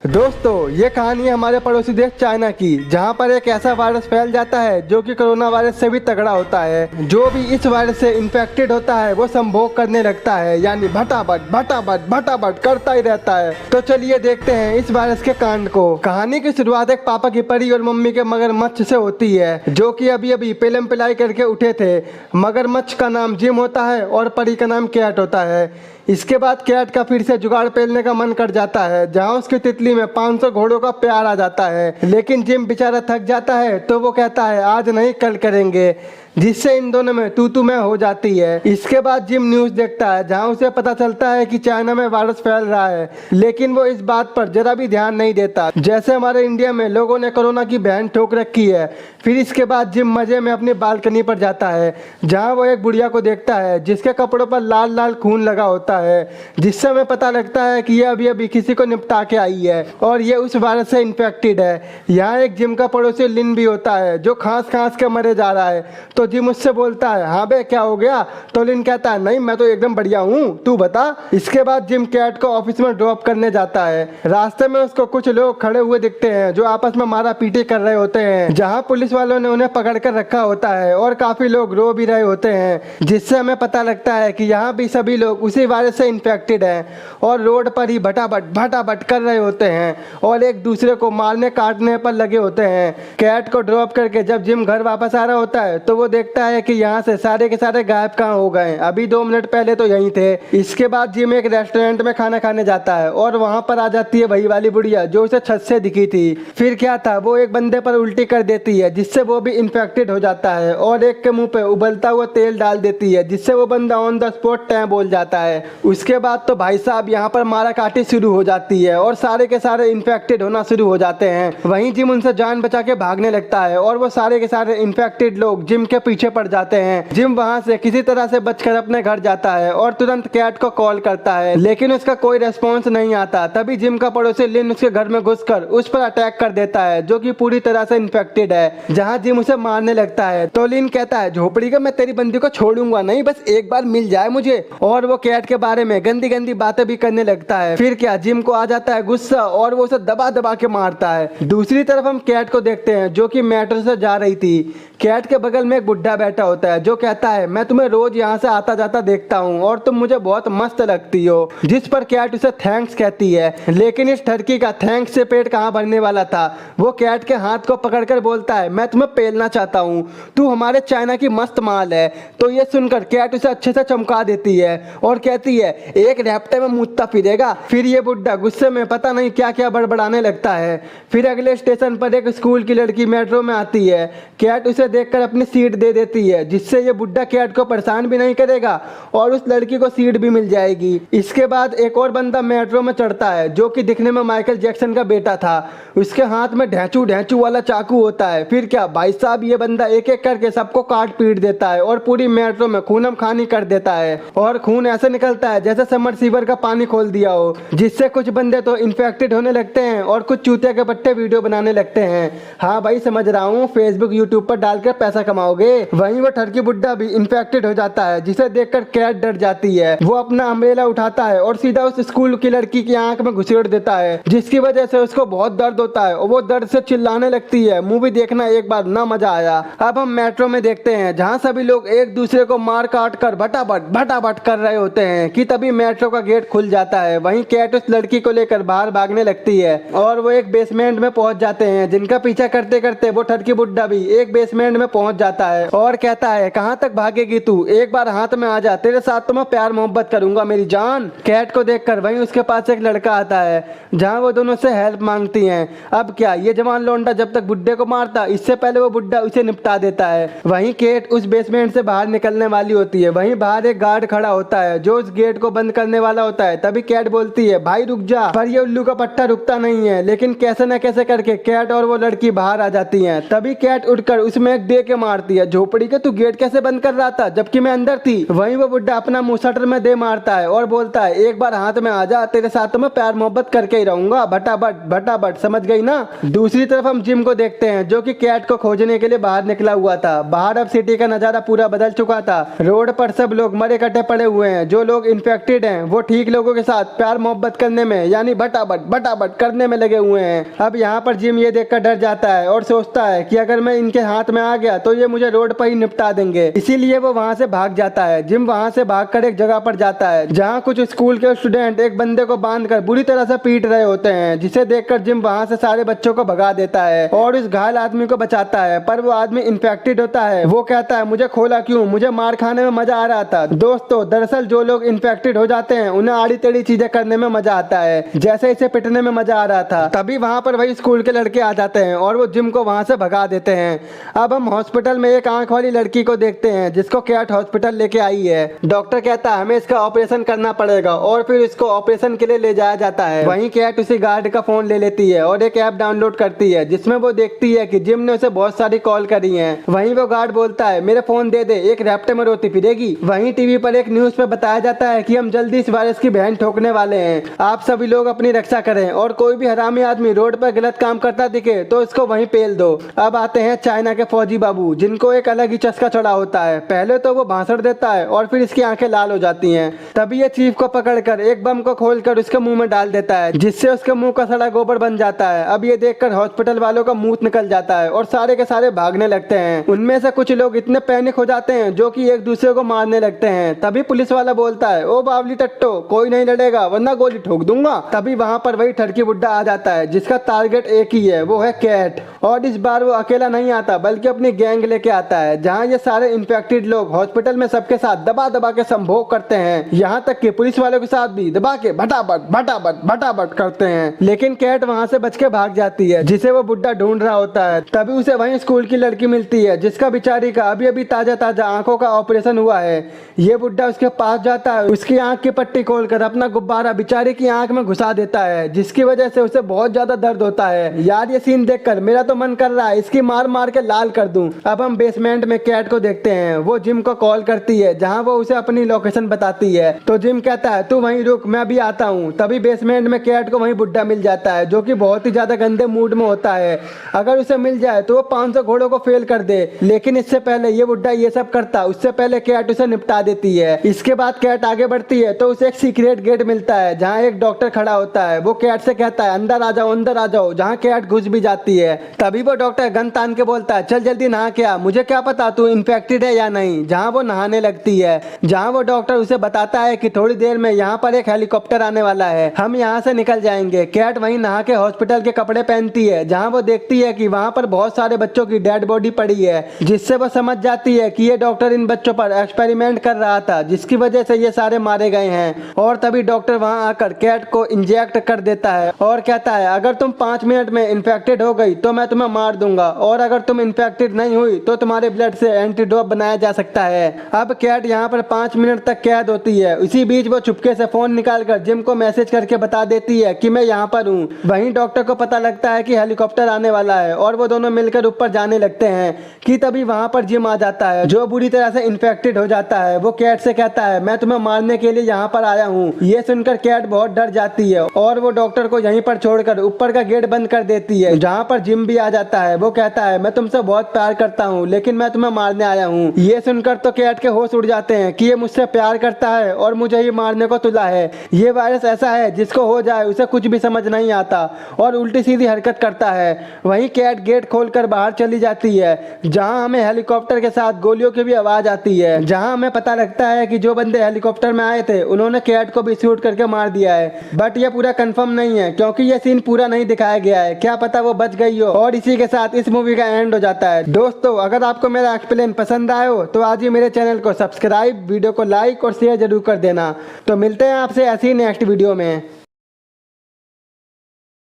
दोस्तों ये कहानी है हमारे पड़ोसी देश चाइना की, जहां पर एक ऐसा वायरस फैल जाता है जो कि कोरोना वायरस से भी तगड़ा होता है। जो भी इस वायरस से इन्फेक्टेड होता है वो संभोग करने लगता है, यानी भटाभट भटाभट भटाभट करता ही रहता है। तो चलिए देखते हैं इस वायरस के कांड को। कहानी की शुरुआत एक पापा की परी और मम्मी के मगरमच्छ से होती है, जो कि अभी अभी पेलम पिलाई करके उठे थे। मगरमच्छ का नाम जिम होता है और परी का नाम कैट होता है। इसके बाद कैट का फिर से जुगाड़ पेलने का मन कर जाता है, जहां उसकी तितली में 500 घोड़ों का प्यार आ जाता है। लेकिन जिम बेचारा थक जाता है, तो वो कहता है आज नहीं कल करेंगे, जिससे इन दोनों में तू मैं हो जाती है। इसके बाद जिम न्यूज़ देखता है, जहां उसे पता चलता है कि चाइना में वायरस फैल रहा है, लेकिन वो इस बात पर जरा भी ध्यान नहीं देता, जैसे हमारे इंडिया में लोगों ने कोरोना की बहन ठोक रखी है। फिर इसके बाद जिम मजे में अपनी बालकनी पर जाता है, जहां वो एक बुढ़िया को देखता है जिसके कपड़ों पर लाल लाल खून लगा होता है, जिससे हमें पता लगता है कि ये अभी अभी किसी को निपटा के आई है और ये उस वायरस से इन्फेक्टेड है। यहाँ एक जिम का पड़ोसी लिन भी होता है, जो खांस खांस के मरे जा रहा है। तो जिम उससे बोलता है हाँ बे क्या हो गया? तो लिन कहता है नहीं मैं तो एकदम बढ़िया हूँ, तू बता। इसके बाद जिम कैट को ऑफिस में ड्रॉप करने जाता है। रास्ते में उसको कुछ लोग खड़े हुए दिखते हैं जो आपस में मारा पीटी कर रहे होते हैं, जहाँ पुलिस वालों ने उन्हें पकड़ कर रखा होता है और काफी लोग रो भी रहे होते हैं, जिससे हमें पता लगता है कि यहाँ भी सभी लोग उसी वायरस से इन्फेक्टेड हैं और रोड पर ही भटाभट भटाभट कर रहे होते हैं और एक दूसरे को मारने काटने पर लगे होते हैं। कैट को ड्रॉप करके जब जिम घर वापस आ रहा होता है, तो वो देखता है कि यहाँ से सारे के सारे गायब कहाँ हो गए, अभी 2 मिनट पहले तो यहीं थे। इसके बाद जिम एक रेस्टोरेंट में खाना खाने जाता है और वहाँ पर आ जाती है वही वाली बुढ़िया जो उसे छत से दिखी थी। फिर क्या था, वो एक बंदे पर उल्टी कर देती है, जिससे वो भी इन्फेक्टेड हो जाता है और एक के मुंह पे उबलता हुआ तेल डाल देती है, जिससे वो बंदा ऑन द स्पॉट टैं बोल जाता है। उसके बाद तो भाई साहब यहाँ पर मारा काटी शुरू हो जाती है और सारे के सारे इन्फेक्टेड होना शुरू हो जाते हैं। वहीं जिम उनसे जान बचा के भागने लगता है और वो सारे के सारे इन्फेक्टेड लोग जिम के पीछे पड़ जाते हैं। जिम वहां से किसी तरह से बचकर अपने घर जाता है और तुरंत कैट को कॉल करता है, लेकिन उसका कोई रेस्पॉन्स नहीं आता। तभी जिम का पड़ोसी लिन उसके घर में घुसकर उस पर अटैक कर देता है, जो कि पूरी तरह से इन्फेक्टेड है, जहां जिम उसे मारने लगता है। तो लिन कहता है झोपड़ी का मैं तेरी बंदी को छोड़ूंगा नहीं, बस एक बार मिल जाए मुझे। और वो कैट के बारे में गंदी गंदी बातें भी करने लगता है। फिर क्या, जिम को आ जाता है गुस्सा और वो उसे दबा दबा के मारता है। दूसरी तरफ हम कैट को देखते हैं, जो कि मेट्रो से जा रही थी। कैट के बगल में एक बुढ़ा बैठा होता है, जो कहता है मैं तुम्हें रोज यहाँ से आता जाता देखता हूँ और तुम मुझे बहुत मस्त लगती हो, जिस पर कैट उसे थैंक्स कहती है। लेकिन इस ठरकी का थैंक्स से पेट कहाँ भरने वाला था। वो कैट के हाथ को पकड़कर बोलता है मैं तुम्हें पेलना चाहता हूँ, तू हमारे चाइना की मस्त माल है। तो ये सुनकर कैट उसे अच्छे से चमका देती है और कहती है एक रैप्टे में मुत्ता फिरेगा। फिर ये बुढ़ा गुस्से में पता नहीं क्या क्या बड़बड़ाने लगता है। फिर अगले स्टेशन पर एक स्कूल की लड़की मेट्रो में आती है। कैट उसे देखकर अपनी सीट दे देती है, जिससे ये बुढ़ा कैट को परेशान भी नहीं करेगा और उस लड़की को सीट भी मिल जाएगी। इसके बाद एक और बंदा मेट्रो में चढ़ता है, जो कि दिखने में माइकल जैक्सन का बेटा था। उसके हाथ में ढैंचू ढैंचू वाला चाकू होता है। फिर क्या भाई साहब, ये बंदा एक एक करके सबको काट पीट देता है और पूरी मेट्रो में खूनम खानी कर देता है और खून ऐसे निकलता है जैसे समरसीवर का पानी खोल दिया हो, जिससे कुछ बंदे तो इन्फेक्टेड होने लगते हैं और कुछ चूतिया के पट्टे वीडियो बनाने लगते हैं। हाँ भाई समझ रहा हूँ, फेसबुक यूट्यूब पर डालकर पैसा कमाओगे। वहीं वो ठरकी बुड्ढा भी इन्फेक्टेड हो जाता है, जिसे देखकर कैट डर जाती है। वो अपना अम्ब्रेला उठाता है और सीधा उस स्कूल की लड़की की आंख में घुसेड़ देता है, जिसकी वजह से उसको बहुत दर्द होता है और वो दर्द से चिल्लाने लगती है। मूवी देखना एक बार ना मजा आया। अब हम मेट्रो में देखते हैं, जहाँ सभी लोग एक दूसरे को मार काट कर भटाभट भटाभट कर रहे होते हैं कि तभी मेट्रो का गेट खुल जाता है। वहीं कैट उस लड़की को लेकर बाहर भागने लगती है और वो एक बेसमेंट में पहुंच जाते हैं, जिनका पीछा करते करते वो ठरकी बुड्ढा भी एक बेसमेंट में पहुंच जाता है और कहता है कहां तक भागेगी तू, एक बार हाथ में आ जा, तेरे साथ तो मैं प्यार मोहब्बत करूंगा मेरी जान। कैट को देखकर वहीं उसके पास एक लड़का आता है, जहां वो दोनों से हेल्प मांगती हैं। अब क्या, ये जवान लौंडा जब तक बुड्ढे को मारता, इससे पहले वो बुड्ढा उसे निपटा देता है। वहीं कैट उस बेसमेंट से बाहर निकलने वाली होती है। वहीं बाहर एक गार्ड खड़ा होता है, जो उस गेट को बंद करने वाला होता है। तभी कैट बोलती है भाई रुक जा, पर ये उल्लू का पट्टा रुकता नहीं है। लेकिन कैसे न कैसे करके कैट और वो लड़की बाहर आ जाती है। तभी कैट उठकर उसमें स्मैक दे के मारती है, झोपड़ी के तू गेट कैसे बंद कर रहा था जबकि मैं अंदर थी। वहीं वो बुड्ढा अपना मुंह शटर में दे मारता है और बोलता है एक बार हाथ में आ जा, तेरे साथ तो मैं प्यार मोहब्बत करके ही रहूंगा, भटाभट भटाभट, समझ गई ना। दूसरी तरफ हम जिम को देखते हैं जो कि कैट को खोजने के लिए बाहर निकला हुआ था। बाहर अब सिटी का नजारा पूरा बदल चुका था। रोड पर सब लोग मरे कटे पड़े हुए हैं। जो लोग इन्फेक्टेड हैं वो ठीक लोगों के साथ प्यार मोहब्बत करने में यानी भटाभट भटाभट करने में लगे हुए हैं। अब यहाँ पर जिम ये देखकर डर जाता है और सोचता है कि अगर मैं इनके हाथ में आ गया तो ये मुझे रोड पर ही निपटा देंगे, इसीलिए वो वहाँ से भाग जाता है। जिम वहाँ से भागकर एक जगह पर जाता है जहाँ कुछ स्कूल के स्टूडेंट एक बंदे को बांधकर बुरी तरह से पीट रहे होते हैं, जिसे देखकर जिम वहाँ से सारे बच्चों को भगा देता है और उस घायल आदमी को बचाता है। पर वो आदमी इन्फेक्टेड होता है। वो कहता है मुझे खोला क्यों, मुझे मार खाने में मजा आ रहा था। दोस्तों दरअसल जो लोग इन्फेक्टेड हो जाते हैं उन्हें आड़ी टेढ़ी चीजें करने में मजा आता है, जैसे इसे पिटने में मजा आ रहा था। तभी वहाँ पर वही स्कूल के लड़के आ जाते हैं और वो जिम को वहाँ से भगा देते हैं। अब हम हॉस्पिटल में एक आंख वाली लड़की को देखते हैं जिसको कैट हॉस्पिटल लेके आई है। डॉक्टर कहता है हमें इसका ऑपरेशन करना पड़ेगा और फिर इसको ऑपरेशन के लिए ले जाया जाता है। वहीं कैट उसी गार्ड का फोन ले लेती है और एक ऐप डाउनलोड करती है जिसमें वो देखती है कि जिम ने उसे बहुत सारी कॉल करी है। वहीं वो गार्ड बोलता है मेरे फोन दे दे, एक रैप्टर में रोती फिरेगी। वहीं टीवी पर एक न्यूज पे बताया जाता है कि हम जल्दी इस वायरस की बहन ठोकने वाले हैं, आप सभी लोग अपनी रक्षा करें और कोई भी हरामी आदमी रोड पर गलत काम करता दिखे तो इसको वहीं पेल दो। अब आते हैं चाइना के फौजी बाबू जिनको एक अलग ही चस्का चढ़ा होता है। पहले तो वो भाषण देता है और फिर इसकी आंखें लाल हो जाती हैं। तभी ये चीफ को पकड़कर एक बम को खोलकर उसके मुंह में डाल देता है जिससे उसके मुंह का सड़ा गोबर बन जाता है। अब ये देखकर हॉस्पिटल वालों का मुंह निकल जाता है और सारे के सारे भागने लगते हैं। उनमें से कुछ लोग इतने पैनिक हो जाते हैं जो कि एक दूसरे को मारने लगते हैं। तभी पुलिस वाला बोलता है ओ बावली टट्टो, कोई नहीं लड़ेगा वरना गोली ठोक दूंगा। तभी वहाँ पर वही ठड़की बुड्ढा आ जाता है जिसका टारगेट एक ही है, वो है कैट। और इस बार वो अकेला नहीं आता बल्कि अपनी गैंग लेके आता है जहाँ ये सारे इन्फेक्टेड लोग हॉस्पिटल में सबके साथ दबा दबा के संभोग करते हैं, यहाँ तक कि पुलिस वालों के साथ भी दबा के भटाभट भटाभट भटाभट करते हैं। लेकिन कैट वहाँ से बच के भाग जाती है जिसे वो बुड्ढा ढूंढ रहा होता है। तभी उसे वहीं स्कूल की लड़की मिलती है जिसका बेचारी का अभी अभी ताजा ताजा आंखों का ऑपरेशन हुआ है। ये बुड्ढा उसके पास जाता है, उसकी आंख की पट्टी खोलकर अपना गुब्बारा बेचारी की आंख में घुसा देता है जिसकी वजह से उसे बहुत ज्यादा दर्द होता है। यार ये सीन देखकर मेरा तो मन कर रहा है इसकी मार मार के लाल कर दूं। अब हम बेसमेंट में कैट को देखते हैं। वो जिम को कॉल करती है जहां वो उसे अपनी लोकेशन बताती है तो जिम कहता है तू वहीं रुक मैं अभी आता हूं। तभी बेसमेंट में कैट को वहीं बुड्ढा मिल जाता है जो कि बहुत ही ज्यादा गंदे मूड में होता है। अगर उसे मिल जाए तो वो 500 घोड़ों को फेल कर दे, लेकिन इससे पहले ये बुड्ढा ये सब करता उससे पहले कैट उसे निपटा देती है। इसके बाद कैट आगे बढ़ती है तो उसे एक सीक्रेट गेट मिलता है जहाँ एक डॉक्टर खड़ा होता है। वो कैट से कहता है अंदर आ जाओ, जहाँ कैट घुस भी जाती है। तभी वो डॉक्टर गन तान के बोलता है चल जल्दी नहा के आ, मुझे क्या पता तू इन्फेक्टेड है या नहीं। जहाँ वो नहाने लगती है, जहाँ वो डॉक्टर उसे बताता है कि थोड़ी देर में यहाँ पर एक हेलीकॉप्टर आने वाला है, हम यहाँ से निकल जाएंगे। कैट वहीं नहा के हॉस्पिटल के कपड़े पहनती है जहाँ वो देखती है कि वहाँ पर बहुत सारे बच्चों की डेड बॉडी पड़ी है, जिससे वो समझ जाती है कि ये डॉक्टर इन बच्चों पर एक्सपेरिमेंट कर रहा था जिसकी वजह से ये सारे मारे गए हैं। और तभी डॉक्टर वहाँ आकर कैट को इंजेक्ट कर देता है और कहता है अगर तुम 5 मिनट में इन्फेक्टेड हो गई तो मैं तुम्हें मार दूंगा और अगर तुम इन्फेक्टेड नहीं हुई तो तुम्हारे ब्लड से एंटीडोप बनाया जा सकता है। अब कैट यहाँ पर 5 मिनट तक कैद होती है। इसी बीच वो चुपके से फोन निकालकर जिम को मैसेज करके बता देती है कि मैं यहाँ पर हूँ। वहीं डॉक्टर को पता लगता है कि हेलीकॉप्टर आने वाला है और वो दोनों मिलकर ऊपर जाने लगते हैं कि तभी वहाँ पर जिम आ जाता है जो बुरी तरह से इन्फेक्टेड हो जाता है। वो कैट से कहता है मैं तुम्हें मारने के लिए यहाँ पर आया हूँ। ये सुनकर कैट बहुत डर जाती है और वो डॉक्टर को यहीं पर छोड़कर ऊपर का गेट बंद कर देती है जहाँ पर जिम भी आ जाता है। वो कहता है मैं तुमसे बहुत प्यार करता हूँ लेकिन मैं तुम्हें मारने आया हूँ। ये सुनकर तो कैट के होश उड़ जाते हैं कि ये मुझसे प्यार करता है और मुझे ही मारने को तुला है। ये वायरस ऐसा है जिसको हो जाए उसे कुछ भी समझ नहीं आता और उल्टी सीधी हरकत करता है। वहीं कैट गेट खोलकर बाहर चली जाती है जहाँ हमें हेलीकॉप्टर के साथ गोलियों की भी आवाज आती है, जहाँ हमें पता लगता है कि जो बंदे हेलीकॉप्टर में आए थे उन्होंने कैट को भी शूट करके मार दिया है। बट ये पूरा कंफर्म नहीं है क्योंकि ये सीन पूरा नहीं दिखाया गया है, क्या पता वो बच गई हो। और इसी के साथ इस मूवी का एंड हो जाता है। दोस्तों अगर आपको मेरा एक्सप्लेन पसंद आया हो तो आज ही मेरे चैनल को सब्सक्राइब, वीडियो को लाइक और शेयर जरूर कर देना। तो मिलते हैं आपसे ऐसी नेक्स्ट वीडियो में।